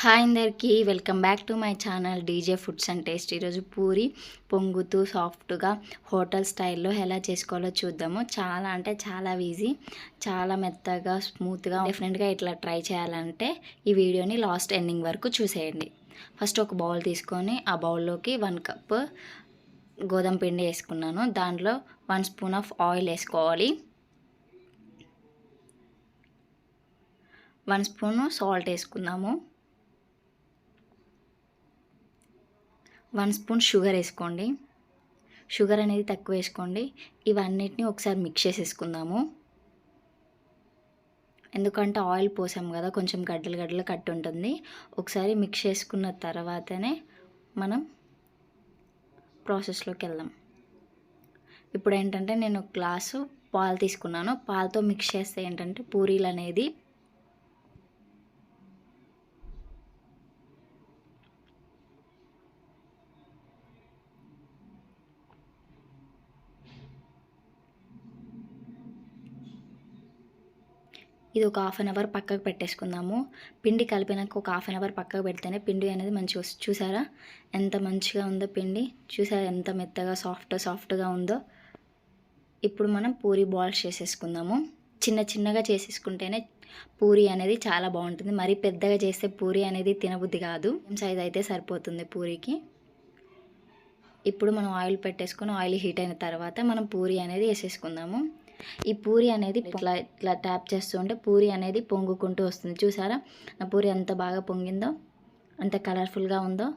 Hi అందరికీ welcome back to my channel DJ foods and taste. ఈరోజు పూరి పొంగుతూ సాఫ్ట్గా hotel స్టైల్లో ఎలా చేసుకోవాలో చూద్దాము. చాలా అంటే చాలా ఈజీ, చాలా మెత్తగా స్మూత్గా. డెఫినెట్గా ఇట్లా ట్రై చేయాలంటే ఈ వీడియోని లాస్ట్ ఎండింగ్ వరకు చూసేయండి. ఫస్ట్ ఒక బౌల్ తీసుకొని ఆ బౌల్లోకి 1 కప్ గోధుమ పిండి వేసుకున్నాను. దాంట్లో 1 స్పూన్ ఆఫ్ ఆయిల్ వేసుకోవాలి. 1 స్పూన్ సాల్ట్ వేసుకుందాము. 1 స్పూన్ షుగర్ వేసుకోండి. షుగర్ అనేది తక్కువ వేసుకోండి. ఇవన్నిటిని ఒకసారి మిక్స్ చేసేసుకుందాము. ఎందుకంటే ఆయిల్ పోసాం కదా, కొంచెం గడ్డలు గడ్డలు కట్టి ఉంటుంది. ఒకసారి మిక్స్ చేసుకున్న తర్వాతనే మనం ప్రాసెస్లోకి వెళ్దాం. ఇప్పుడు ఏంటంటే నేను ఒక గ్లాసు పాలు తీసుకున్నాను. పాలతో మిక్స్ చేస్తే ఏంటంటే పూరీలు అనేది ఇది ఒక హాఫ్ అన్ అవర్ పక్కకు పెట్టేసుకుందాము. పిండి కలిపినాక ఒక హాఫ్ అన్ అవర్ పక్కకు పెడితేనే పిండి అనేది మంచిగా వస్తుంది. చూసారా ఎంత మంచిగా ఉందో పిండి? చూసారా ఎంత మెత్తగా సాఫ్ట్గా ఉందో? ఇప్పుడు మనం పూరి బాల్స్ చేసేసుకుందాము. చిన్న చిన్నగా చేసేసుకుంటేనే పూరి అనేది చాలా బాగుంటుంది. మరీ పెద్దగా చేస్తే పూరి అనేది తినబుద్ధి కాదు. సైజ్ అయితే సరిపోతుంది పూరికి. ఇప్పుడు మనం ఆయిల్ పెట్టేసుకొని ఆయిల్ హీట్ అయిన తర్వాత మనం పూరి అనేది వేసేసుకుందాము. ఈ పూరి అనేది ఇట్లా ట్యాప్ చేస్తూ ఉంటే పూరి అనేది పొంగుకుంటూ వస్తుంది. చూసారా నా పూరి ఎంత బాగా పొంగిందో, అంత కలర్ఫుల్గా ఉందో.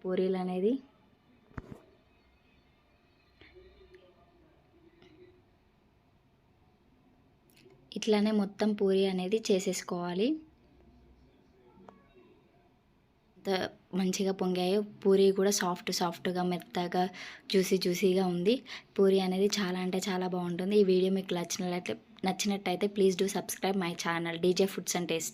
పూరీలు అనేది ఇట్లానే మొత్తం పూరి అనేది చేసేసుకోవాలి. మంచిగా పొంగాయో పూరి కూడా సాఫ్ట్గా మెత్తగా జ్యూసీగా ఉంది. పూరి అనేది చాలా అంటే చాలా బాగుంటుంది. ఈ వీడియో మీకు నచ్చినట్టయితే please do subscribe my channel DJ foods and taste.